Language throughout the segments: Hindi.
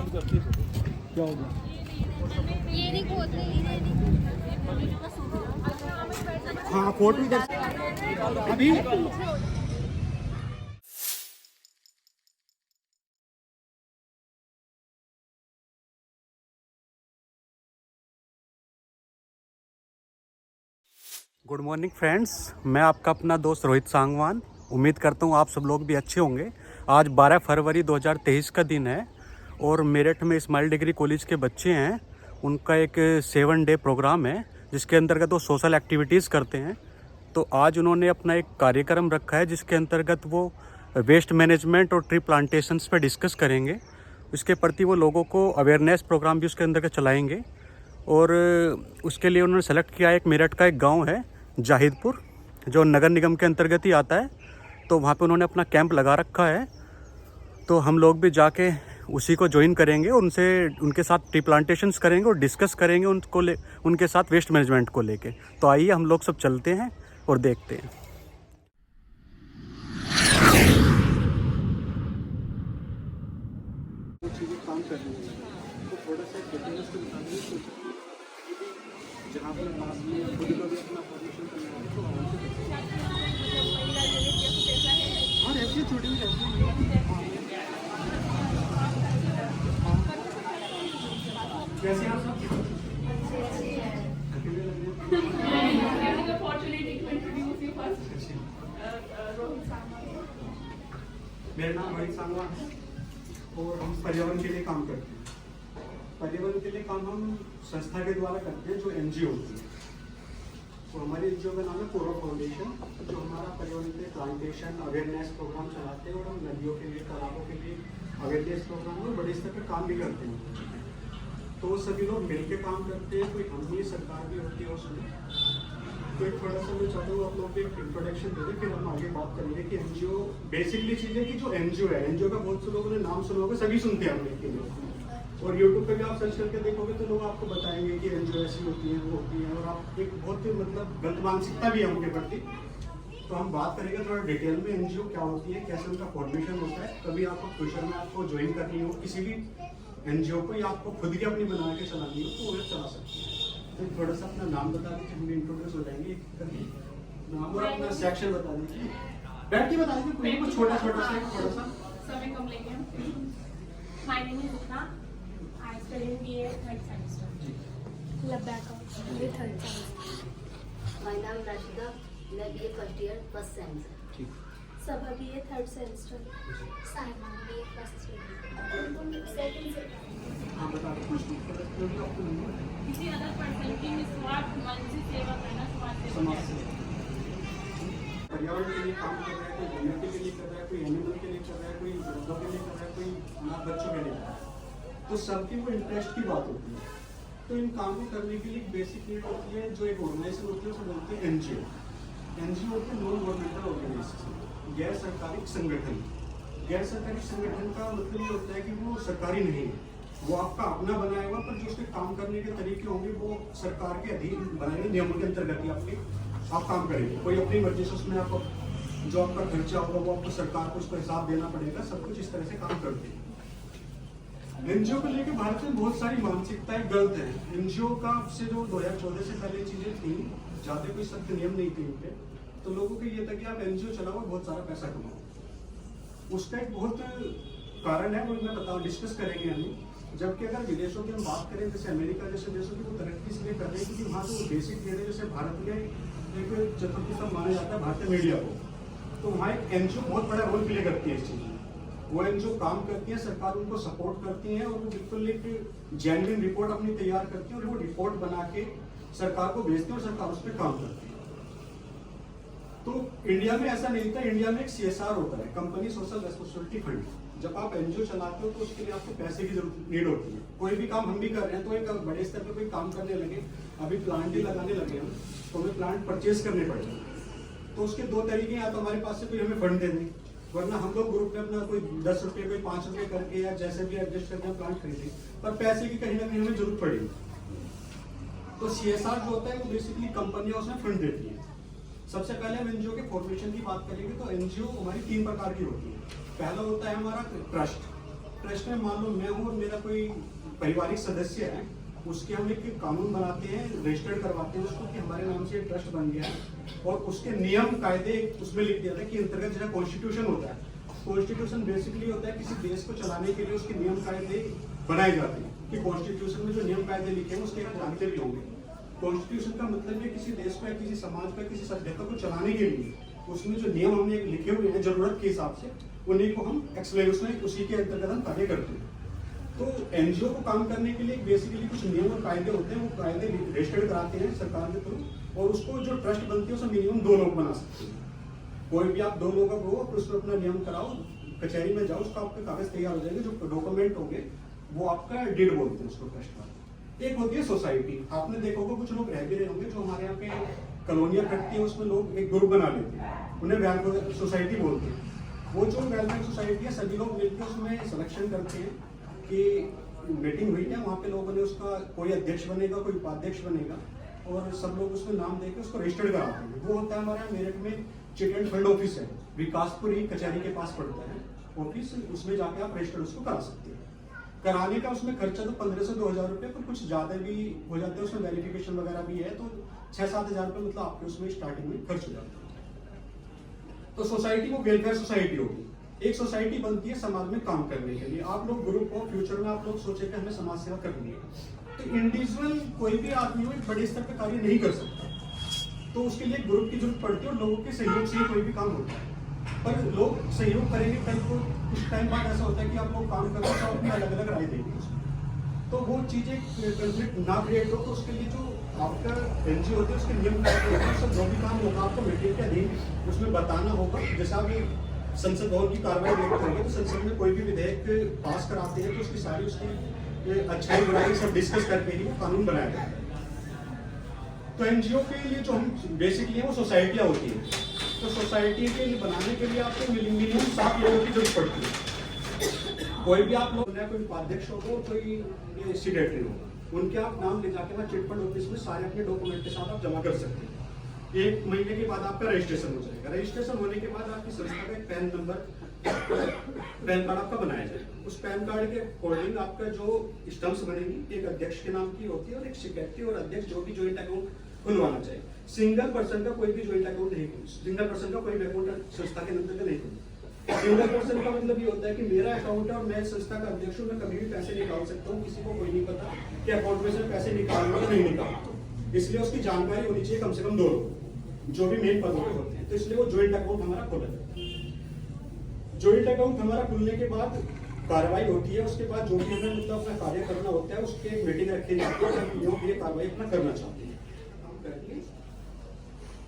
क्या हो गया? ये नहीं खोद रही। हाँ फोटो इधर अभी गुड मॉर्निंग फ्रेंड्स, मैं आपका अपना दोस्त रोहित सांगवान। उम्मीद करता हूँ आप सब लोग भी अच्छे होंगे। आज 12 फरवरी 2023 का दिन है और मेरठ में स्माइल डिग्री कॉलेज के बच्चे हैं, उनका एक 7 डे प्रोग्राम है जिसके अंतर्गत वो सोशल एक्टिविटीज़ करते हैं। तो आज उन्होंने अपना एक कार्यक्रम रखा है जिसके अंतर्गत वो वेस्ट मैनेजमेंट और ट्री प्लांटेशंस पे डिस्कस करेंगे। इसके प्रति वो लोगों को अवेयरनेस प्रोग्राम भी उसके अंतर्गत चलाएंगे और उसके लिए उन्होंने सेलेक्ट किया एक मेरठ का एक गांव है जाहिदपुर, जो नगर निगम के अंतर्गत ही आता है। तो वहाँ पे उन्होंने अपना कैंप लगा रखा है, तो हम लोग भी जाके उसी को ज्वाइन करेंगे और उनके साथ ट्री प्लांटेशंस करेंगे और डिस्कस करेंगे उनके साथ वेस्ट मैनेजमेंट को लेके। तो आइए हम लोग सब चलते हैं और देखते हैं। काम कर रही है तो थोड़ा सा डिटेल्स के मुताबिक जहाँ पर पास में खुद को भी अपना फॉर्मेशन करना है तो और ऐसी छोटी भी रहती है। कैसे आप सब अकेले लग मेरा नाम रोहित सांगवान है और हम पर्यावरण के लिए काम करते हैं। पर्यावरण के लिए काम हम संस्था के द्वारा करते हैं जो एनजीओ होती है। तो हमारी एनजीओ का नाम है कोरो फाउंडेशन, जो हमारा पर्यावरण के लिए प्लांटेशन अवेयरनेस प्रोग्राम चलाते हैं और हम नदियों के लिए तालाबों के लिए अवेयरनेस प्रोग्राम और बड़े स्तर पर काम भी करते हैं। तो सभी लोग मिलकर काम करते हैं, कोई कंपनी सरकार भी होती है उसमें। तो एक थोड़ा सा मैं चाहता हूँ आप लोग एक इंट्रोडक्शन दे दें, फिर हम आगे बात करेंगे कि एनजीओ बेसिकली चीज़ है कि जो एनजीओ है, एनजीओ का बहुत से लोगों ने नाम सुना होगा, सभी सुनते हैं हम लेकिन, और यूट्यूब पे भी आप सर्च करके देखोगे तो लोग आपको बताएंगे कि एनजीओ ऐसी होती है वो होती है, और आप एक बहुत मतलब गलत मानसिकता भी है उनके प्रति। तो हम बात करेंगे थोड़ा डिटेल में एनजीओ क्या होती है, कैसे उनका फॉर्मेशन होता है। कभी आपको फ्यूचर में आपको ज्वाइन करनी हो किसी भी एनजीओ को या आपको खुद की अपनी बना के चलानी हो तो वो चला सकते हैं। तो थोड़ा सा अपना नाम बता दीजिए, हम इंट्रोड्यूस हो जाएंगे नाम और अपना सेक्शन बता दीजिए, बैठ के बता दीजिए, कोई कुछ छोटा छोटा सा थोड़ा सा समय कम लेंगे। My name is Usha, I study BA 3rd semester Ladakh BA 3rd semester. My नाम राशिदा, मैं BA 1st year 1st semester. ठीक। Saba BA 3rd semester. Simon BA 1st semester. हाँ बता दो कुछ किसी अदर पर्सन की निस्वार्थ मन से सेवा करना समाज सेवा। पर्यावरण के लिए काम कर रहा है, कोई ह्यूमैनिटी के लिए कर रहा है, कोई एनिमल के लिए कर रहा है, कोई वृद्धों के लिए कर रहा है, कोई अनाथ बच्चों के लिए कर रहा है, तो सबकी वो इंटरेस्ट की बात होती है। तो इन काम को करने के लिए बेसिक नीड होती है, जो एक ऑर्गेनाइजेशन होती है उसे बोलते हैं एनजीओ। एनजीओ होते हैं नॉन गवर्नमेंटल ऑर्गेनाइजेशन, गैर सरकारी संगठन। गैर सरकारी संगठन का मतलब ये होता है कि वो सरकारी नहीं है, वो आपका अपना बनाया हुआ, पर जो उसके काम करने के तरीके होंगे वो सरकार के अधीन बनाए नियमों के अंतर्गत ही आप काम करेंगे। कोई अपनी मर्जी से उसमें आपको जो आपका खर्चा होगा वो आपको सरकार को उसका हिसाब देना पड़ेगा। सब कुछ इस तरह से काम करते हैं। एनजीओ को लेकर भारत में बहुत सारी मानसिकताएं गलत है। एनजीओ का से जो 2014 से पहले चीजें थी, ज्यादा कोई सख्त नियम नहीं थे इनपे, तो लोगों को ये था कि आप एनजीओ चलाओ बहुत सारा पैसा कमाओ। उसका एक बहुत कारण है, वो मैं डिस्कस करेंगे हम। जबकि अगर विदेशों की हम बात करें, जैसे अमेरिका जैसे देशों की, वो तरक्की इसलिए कर रहे हैं क्योंकि वहाँ तो बेसिक चीज़ें, जैसे भारत में एक चतुर्थी सब माना जाता है भारतीय मीडिया को, तो वहाँ एक एनजीओ बहुत बड़ा रोल प्ले करती है इस चीज़ में। वो एनजीओ काम करती है, सरकार उनको सपोर्ट करती है और वो बिल्कुल एक जेन्युइन रिपोर्ट अपनी तैयार करती है और वो रिपोर्ट बना के सरकार को भेजती है और सरकार उस पर काम करती है। तो इंडिया में ऐसा नहीं था। इंडिया में एक सीएसआर होता है, कंपनी सोशल रेस्पॉन्सिबिलिटी फंड। जब आप एनजीओ चलाते हो तो उसके लिए आपको पैसे की जरूरत नीड होती है। कोई भी काम हम भी कर रहे हैं, तो एक बड़े स्तर पे कोई काम करने लगे, अभी प्लांट ही लगाने लगे हम, तो हमें प्लांट परचेज करने पड़ेंगे। तो उसके दो तरीके हैं, या तो हमारे पास से कोई हमें फंड दे दे, वरना हम लोग ग्रुप में अपना कोई 10 रुपये कोई 5 रुपये करके या जैसे भी एडजस्ट करके हम प्लांट खरीदें, पर पैसे की कहीं ना कहीं हमें जरूरत पड़ेगी। तो सीएसआर जो होता है वो बेसिकली कंपनियां उसमें फंड देती है। सबसे पहले हम एनजीओ के फॉर्मेशन की बात करेंगे तो एनजीओ हमारी 3 प्रकार की होती है। पहला होता है हमारा ट्रस्ट। ट्रस्ट में मान लो मैं हूँ और मेरा कोई पारिवारिक सदस्य है, उसके हम एक कानून बनाते हैं, रजिस्टर्ड करवाते हैं उसको कि हमारे नाम से ट्रस्ट बन गया है, और उसके नियम कायदे उसमें लिख दिया था कि अंतर्गत जैसा कॉन्स्टिट्यूशन होता है, कॉन्स्टिट्यूशन बेसिकली होता है किसी देश को चलाने के लिए उसके नियम कायदे बनाए जाते हैं, कि कॉन्स्टिट्यूशन में जो नियम कायदे लिखे हैं उसके आप जानते भी होंगे। कॉन्स्टिट्यूशन का मतलब है किसी देश को या किसी समाज का, किसी सभ्यता को चलाने के लिए उसमें जो नियम हमने लिखे हुए हैं जरूरत के हिसाब से, उन्हीं को हम एक्सप्लेन, उसमें उसी के अंतर्गत हम कार्य करते हैं। तो एनजीओ को काम करने के लिए बेसिकली कुछ नियम और कायदे होते हैं, वो कायदे रजिस्टर्ड कराते हैं सरकार के थ्रू, और उसको जो ट्रस्ट बनती है उसमें मिनिमम 2 लोग बना सकते हैं। कोई भी आप 2 लोगों को उसमें अपना नियम कराओ, कचहरी में जाओ, उसका आपके कागज तैयार हो जाएंगे, जो डॉक्यूमेंट होंगे वो आपका डीड बोलते हैं उसको ट्रस्ट का। एक होती है सोसाइटी, आपने देखा होगा कुछ लोग रह भी रहे होंगे, जो हमारे यहाँ पे कॉलोनियाँ कटती है उसमें लोग एक ग्रुप बना लेते हैं, उन्हें वेलफेयर सोसाइटी बोलते हैं। वो जो वेलफेयर सोसाइटी है सभी लोग मिलकर उसमें सिलेक्शन करते हैं कि मीटिंग हुई है, वहाँ पे लोगों ने उसका कोई अध्यक्ष बनेगा, कोई उपाध्यक्ष बनेगा, और सब लोग उसमें नाम देकर उसको रजिस्टर्ड कराते हैं। वो होता है हमारे यहाँ मेरठ में चिट एंड फंड ऑफिस है, विकासपुर ही कचहरी के पास पड़ता है ऑफिस, उसमें जाके आप रजिस्टर्ड उसको करा सकते हैं। कराने का उसमें खर्चा तो 1500 से 2000 रुपये, पर कुछ ज़्यादा भी हो जाते हैं, उसमें वेरिफिकेशन वगैरह भी है, तो 6-7 हज़ार रुपये मतलब आपके उसमें स्टार्टिंग में खर्च हो जाता है। तो सोसाइटी वो वेलफेयर सोसाइटी होगी। एक सोसाइटी बनती है समाज में काम करने के लिए। आप लोग ग्रुप हो, फ्यूचर में आप लोग सोचे कि हमें समाज सेवा करनी है, तो इंडिविजुअल कोई भी आदमी हो बड़े स्तर पर कार्य नहीं कर सकता, तो उसके लिए ग्रुप की जरूरत पड़ती है, और लोगों के सहयोग से ही कोई भी काम होता है। पर लोग सहयोग करेंगे, कल को कुछ टाइम बाद ऐसा होता है कि आप लोग काम कर रहे हो तो अपनी अलग अलग राय देंगे उसमें, तो वो चीज़ें कंफ्लिक्ट ना क्रिएट हो, तो उसके लिए जो आपका एनजीओ होती है उसके नियम कायदे होते हैं, सब जो भी काम होगा आपको मीटिंग के अधीन उसमें बताना होगा। जैसा अभी संसद भवन की कार्रवाई देखते होंगे, तो संसद में कोई भी विधेयक पास कराते हैं तो उसकी सारी उसकी अच्छाई बुराई सब डिस्कस करके ही वो कानून बनाया जाता है। तो एनजीओ के लिए जो हम बेसिकली है वो सोसाइटियाँ होती हैं, तो सोसाइटी के लिए बनाने के लिए आपको मिनिमम 7 लोगों की जरूरत पड़ती है। कोई भी आप लोग, कोई उपाध्यक्ष होगा और कोई सेक्रेटरी होगा, उनके आप नाम ले जाके ना चिट फंड ऑफिस में सारे अपने डॉक्यूमेंट के साथ आप जमा कर सकते हैं। 1 महीने के बाद आपका रजिस्ट्रेशन हो जाएगा। रजिस्ट्रेशन होने के बाद आपकी संस्था का एक पैन नंबर, पैन कार्ड आपका बनाया जाएगा। उस पैन कार्ड के अकॉर्डिंग आपका जो स्टम्प्स बनेंगी, एक अध्यक्ष के नाम की होती है और एक सेक्रेटरी और अध्यक्ष जो भी ज्वाइंट अकाउंट खुलवाना चाहिए। सिंगल पर्सन का कोई भी ज्वाइंट अकाउंट नहीं खुल, सिंगल पर्सन का कोई भी अकाउंट संस्था के अंतर्गत नहीं खुल। सिंगल पर्सन का मतलब ये होता है कि मेरा अकाउंट है और मैं संस्था का अध्यक्ष हूँ, मैं कभी भी पैसे निकाल सकता हूँ, किसी को कोई नहीं पता कि अकाउंट में से पैसे निकालना या नहीं निकालना। इसलिए उसकी जानकारी होनी चाहिए कम से कम 2 लोग जो भी मेन पदों पे होते हैं, तो इसलिए वो ज्वाइंट अकाउंट हमारा खोला जाता है। ज्वाइंट अकाउंट हमारा खुलने के बाद कार्रवाई होती है, उसके बाद जो भी हमें मतलब अपना कार्य करना होता है उसकी एक मीटिंग रखी जाती है, हम लोग ये कार्रवाई अपना करना चाहते हैं।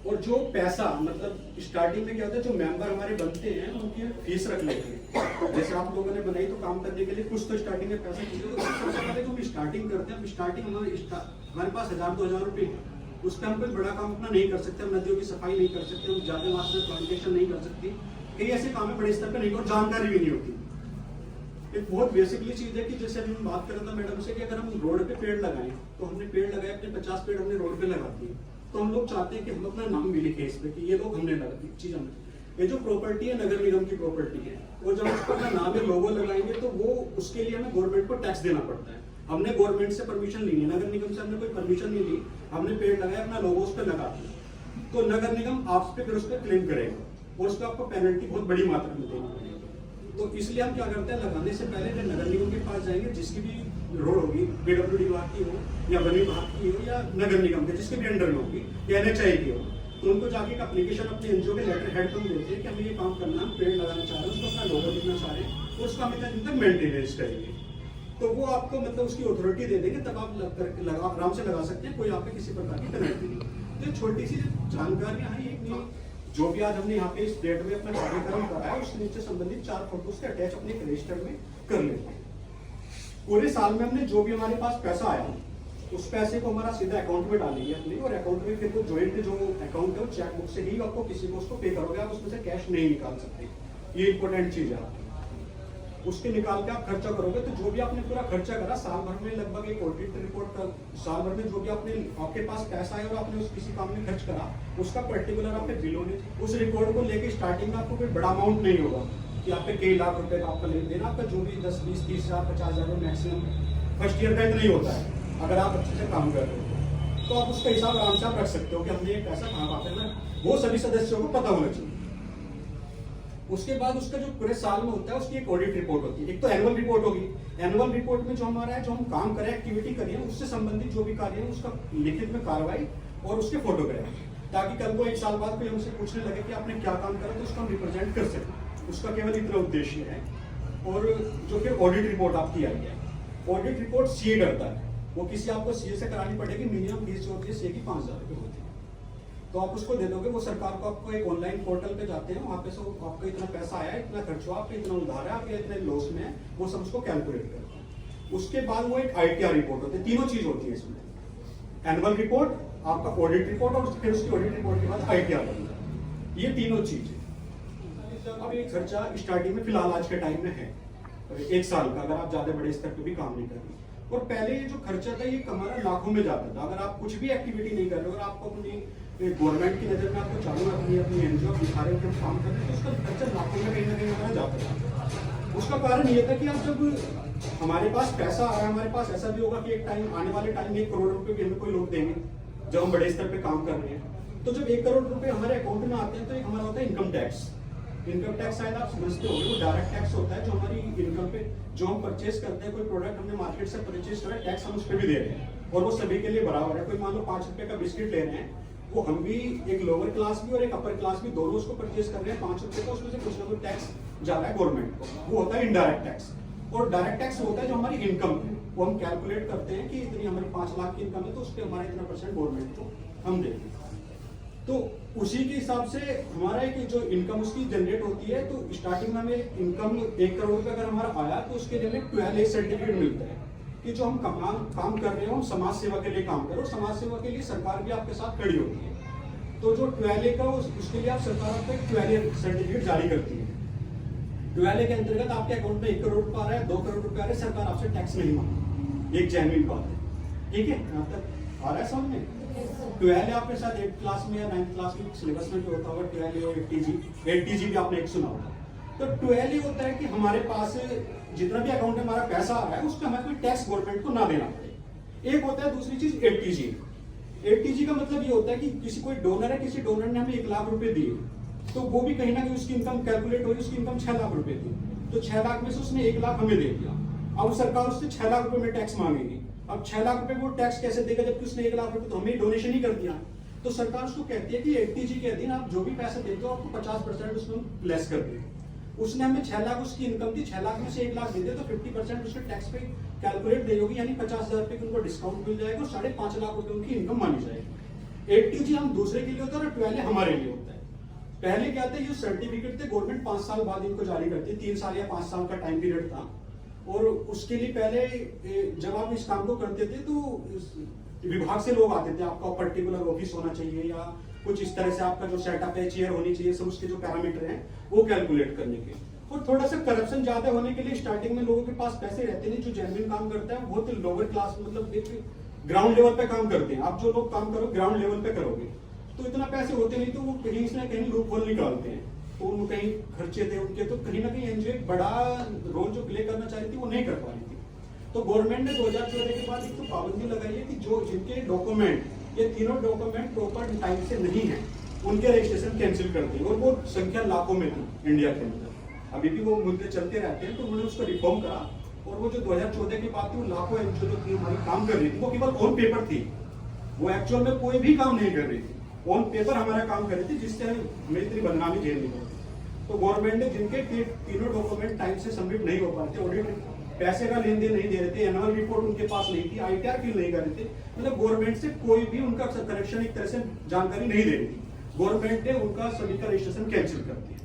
और जो पैसा मतलब स्टार्टिंग में क्या होता है, जो मेंबर हमारे बनते हैं उनकी फीस रख लेते हैं। जैसे आप लोगों ने बनाई तो काम करने के लिए कुछ तो स्टार्टिंग में पैसा चाहिए, तो सबसे पहले जो हम स्टार्टिंग करते हैं, स्टार्टिंग हमारे पास 1000-2000 रुपये है, उस पर हम कोई बड़ा काम अपना नहीं कर सकते, हम नदियों की सफाई नहीं कर सकते, हम ज्यादा मात्रा में प्लांटेशन नहीं कर सकते, कई ऐसे काम है बड़े स्तर पर नहीं, और जानकारी भी नहीं होती। एक बहुत बेसिकली चीज है कि जैसे अभी हम बात कर रहे थे मैडम से कि अगर हम रोड पे पेड़ लगाएं, तो हमने पेड़ लगाए, अपने 50 पेड़ हमने रोड पे लगा दिए, तो हम लोग चाहते हैं कि हम अपना नाम भी लिखें इस पे कि ये लोग हमने लगा दी चीज हमने। ये जो प्रॉपर्टी है नगर निगम की प्रॉपर्टी है, और जब उसको अपना नाम या लोगो लगाएंगे तो वो उसके लिए हमें गवर्नमेंट को टैक्स देना पड़ता है। हमने गवर्नमेंट से परमिशन ली है, नगर निगम से हमने कोई परमिशन नहीं ली, हमने पेड़ लगाया, अपना लोगो उस पर लगा दिया, तो नगर निगम आप पे फिर उस पर क्लेम करेगा और उसको आपको पेनल्टी बहुत बड़ी मात्रा में देनी पड़ेगी। तो इसलिए हम क्या करते हैं, लगाने से पहले नगर निगम के पास जाएंगे, जिसकी भी रोड होगी, पीडब्ल्यूडी विभाग की हो या वन विभाग की हो या नगर निगम के जिसके भी अंडर में होगी या NHAI की हो, तो उनको जाके एक एप्लीकेशन अपने एनजीओ के लेटर हेड पर देते हैं कि हमें ये काम करना, हम पेड़ लगाना चाह रहे हैं, उसको अपना लोगो लिखना चाह रहे हैं, और उसका हम इतना दिन तक मेंटेनेंस करेंगे, तो वो आपको मतलब उसकी अथॉरिटी दे देंगे, तब आप आराम से लगा सकते हैं, कोई आप पे किसी प्रकार की पेनल्टी नहीं। तो छोटी सी जानकारियां हैं, जो भी आज हमने यहाँ पे इस डेट में अपना कार्यक्रम कराया, उसके नीचे संबंधित 4 फोटोज के अटैच अपने रजिस्टर में कर लेते हैं। पूरे साल में हमने जो भी हमारे पास पैसा आया, उस पैसे को हमारा सीधा अकाउंट में डालेंगे अपने, और अकाउंट में फिर वो ज्वाइंट जो अकाउंट है वो चेक बुक से ही आपको किसी को उसको पे करोगे, आप उसमें से कैश नहीं निकाल सकते, ये इंपॉर्टेंट चीज है। उसके निकाल के आप खर्चा करोगे, तो जो भी आपने पूरा खर्चा करा साल भर में, लगभग एक ऑडिट रिपोर्ट का साल भर में जो भी आपके पास पैसा है और आपने उस किसी काम में खर्च करा, उसका पर्टिकुलर आपके बिल होने, उस रिकॉर्ड को लेके स्टार्टिंग में आपको कोई बड़ा अमाउंट नहीं होगा, कि आप पे कई लाख रुपए का आपका लेन देन, आपका जो भी 10, 20, 30 हजार 50 हजार मैक्सिमम फर्स्ट ईयर का इतना ही होता है अगर आप अच्छे से काम कर रहे हो। तो आप उसका हिसाब आराम से आप रख सकते हो कि हमने ये पैसा कहाँ पाते हैं, वो सभी सदस्यों को पता होना चाहिए। उसके बाद उसका जो पूरे साल में होता है उसकी एक ऑडिट रिपोर्ट होती है। एक तो एनुअल रिपोर्ट होगी, एनुअल रिपोर्ट में जो हमारा है, जो हम काम करें, एक्टिविटी करें, उससे संबंधित जो भी कार्य है उसका लिखित में कार्रवाई और उसके फोटोग्राफ, ताकि कल को 1 साल बाद कोई हमसे पूछने लगे कि आपने क्या काम करा, तो उसको हम रिप्रेजेंट कर सकें। उसका केवल इतना उद्देश्य है। और जो कि ऑडिट रिपोर्ट आपकी आई है, ऑडिट रिपोर्ट सीए करता है, वो किसी आपको सीए से करानी पड़ेगी। मिनिमम फीस जो होती है सीए की 5,000 रुपये होती है। तो आप उसको दे दोगे, वो सरकार को आपको एक ऑनलाइन पोर्टल पे जाते हैं, वहाँ पे से आपको इतना पैसा आया, इतना खर्च हुआ, आपका इतना उधार है, आपके इतने लॉस में है, वो सब उसको कैलकुलेट करते हैं। उसके बाद वो एक आईटीआर रिपोर्ट होती है। तीनों चीज होती है इसमें, एनुअल रिपोर्ट, आपका ऑडिट रिपोर्ट और फिर उसकी ऑडिट रिपोर्ट के बाद आईटीआर बनता है। ये तीनों चीज है। अब ये खर्चा स्टार्टिंग में फिलहाल आज के टाइम में है 1 साल का, अगर आप ज्यादा बड़े स्तर पे भी काम नहीं कर रहे। और पहले ये जो खर्चा था ये हमारा लाखों में जाता था। अगर आप कुछ भी एक्टिविटी नहीं कर रहे हो और आपको अपनी गवर्नमेंट की नजर में आपको चालू अपनी एनजीओ दिखा रहे हो कि हम काम कर रहे हैं, तो उसका खर्चा लाखों में कहीं ना कहीं हमारा जाता था। उसका कारण ये था कि अब जब हमारे पास पैसा आ रहा है, हमारे पास ऐसा भी होगा कि एक टाइम आने वाले टाइम में 1 करोड़ रुपए भी हमें कोई लोग देंगे जब हम बड़े स्तर पे काम कर रहे हैं। तो जब 1 करोड़ रुपए हमारे अकाउंट में आते हैं तो एक हमारा होता है इनकम टैक्स। इनकम टैक्स शायद आप समझते होंगे, वो डायरेक्ट टैक्स होता है जो हमारी इनकम पे जो हम परचेज करते हैं, कोई प्रोडक्ट हमने मार्केट से परचेज करा, टैक्स हम उस पर भी दे रहे हैं और वो सभी के लिए बराबर है। कोई मान लो 5 रुपए का बिस्किट ले रहे हैं, वो हम भी एक लोअर क्लास भी और एक अपर क्लास भी दोनों उसको परचेज कर रहे हैं 5 रुपए का, उसमें से कुछ ना कुछ टैक्स जा रहा है गवर्नमेंट को, वो होता है इनडायरेक्ट टैक्स। और डायरेक्ट टैक्स होता है जो हमारी इनकम है, वो हम कैलकुलेट करते हैं कि इतनी हमारी 5 लाख की इनकम है तो उस पर हमारा इतना % गवर्नमेंट को हम देते हैं। तो उसी के हिसाब से हमारा एक जो इनकम उसकी जनरेट होती है, तो स्टार्टिंग में हमें इनकम 1 करोड़ रुपए अगर हमारा आया तो उसके लिए हमें 12A सर्टिफिकेट मिलता है कि जो हम काम कर रहे हो, हम समाज सेवा के लिए काम करो। समाज सेवा के लिए सरकार भी आपके साथ खड़ी होती है। तो जो 12A का उसके लिए आप सरकार आपको एक 12A सर्टिफिकेट जारी करती है। 12A के अंतर्गत आपके अकाउंट में 1 करोड़ रुपए आ रहा है, 2 करोड़ रुपए आ रहे हैं, सरकार आपसे टैक्स नहीं मांगती। एक जेन्युइन बात है, ठीक है? यहाँ तक आ रहा है समझ में? 12A आपके साथ 8th क्लास में या 9th क्लास में सिलेबस में जो होता होगा 12A और 8TG भी आपने एक सुना होगा। तो 12A होता है कि हमारे पास जितना भी अकाउंट में हमारा पैसा आ रहा है उसका हमें कोई टैक्स गवर्नमेंट को ना देना पड़े। एक होता है, दूसरी चीज 8TG। 8TG का मतलब ये होता है कि किसी कोई डोनर है, किसी डोनर ने हमें 1 लाख रुपए दिए, तो वो भी कहीं ना कहीं उसकी इनकम कैलकुलेट हुई, उसकी इनकम 6 लाख रुपए थी, तो 6 लाख में से उसने 1 लाख हमें दे दिया। अब सरकार उससे 6 लाख रुपए में टैक्स मांगेगी। अब 6 लाख रुपए वो टैक्स कैसे देगा जबकि उसने 1 लाख रुपए तो हमें डोनेशन ही कर दिया। तो सरकार उसको कहती है कि 8TG के अधीन आप जो भी पैसा देते हो आपको 50% उसमें लेस कर देंगे। उसने हमें 6 लाख उसकी इनकम थी, 6 लाख में से 1 लाख दे दिया तो 50% उसके टैक्स पे कैलकुलेट देगी होगी, यानी 50,000 रुपए की उनको डिस्काउंट मिल जाएगा और 5.5 लाख रुपए उनकी इनकम मानी जाएगी। 8TG हम दूसरे के लिए होता है और 12A हमारे लिए होता है। पहले क्या था, ये सर्टिफिकेट थे गवर्नमेंट 5 साल बाद इनको जारी करती है, 3 साल या 5 साल का टाइम पीरियड था। और उसके लिए पहले जब आप इस काम को करते थे तो विभाग से लोग आते थे, आपका पर्टिकुलर ऑफिस होना चाहिए या कुछ इस तरह से आपका जो सेटअप है, चेयर होनी चाहिए, सब उसके जो पैरामीटर हैं वो कैलकुलेट करने के। और थोड़ा सा करप्शन ज्यादा होने के लिए स्टार्टिंग में लोगों के पास पैसे रहते नहीं, जो जेन्युइन काम करता है बहुत लोअर क्लास, मतलब ग्राउंड लेवल पे काम करते हैं। आप जो लोग काम करो ग्राउंड लेवल पे करोगे तो इतना पैसे होते नहीं, तो वो कहीं से कहीं लूप होल निकालते हैं, तो उनको कहीं खर्चे थे उनके, तो कहीं ना कहीं एनजीओ एक बड़ा रोल जो प्ले करना चाह रही थी वो नहीं कर पा रही थी। तो गवर्नमेंट ने 2014 के बाद एक तो पाबंदी लगाई है कि जो जिनके डॉक्यूमेंट, ये तीनों डॉक्यूमेंट प्रॉपर टाइम से नहीं है, उनके रजिस्ट्रेशन कैंसिल कर दी। और वो संख्या लाखों में थी इंडिया के अंदर। अभी भी वो मुद्दे चलते रहते हैं, तो उन्होंने उसको रिफॉर्म करा। और वो जो 2014 की बात थी, वो लाखों एनजीओ जो थी हमारी काम कर रही थी, वो केवल ऑन पेपर थी, वो एक्चुअल में कोई भी काम नहीं कर रही थी, ऑन पेपर हमारा काम कर रही थी, जिससे हमें इतनी बदनामी झेलनी पड़ती। तो गवर्नमेंट ने जिनके तीनों डॉक्यूमेंट टाइम से सबमिट नहीं हो पाते, ऑडिट पैसे का लेन देन नहीं दे रहे थे, एनुअल रिपोर्ट उनके पास नहीं थी, आईटीआर फिल नहीं कर रहे थे, मतलब गवर्नमेंट से कोई भी उनका कनेक्शन एक तरह से जानकारी नहीं दे रही थी, गवर्नमेंट ने उनका सभी का रजिस्ट्रेशन कैंसिल कर दिया।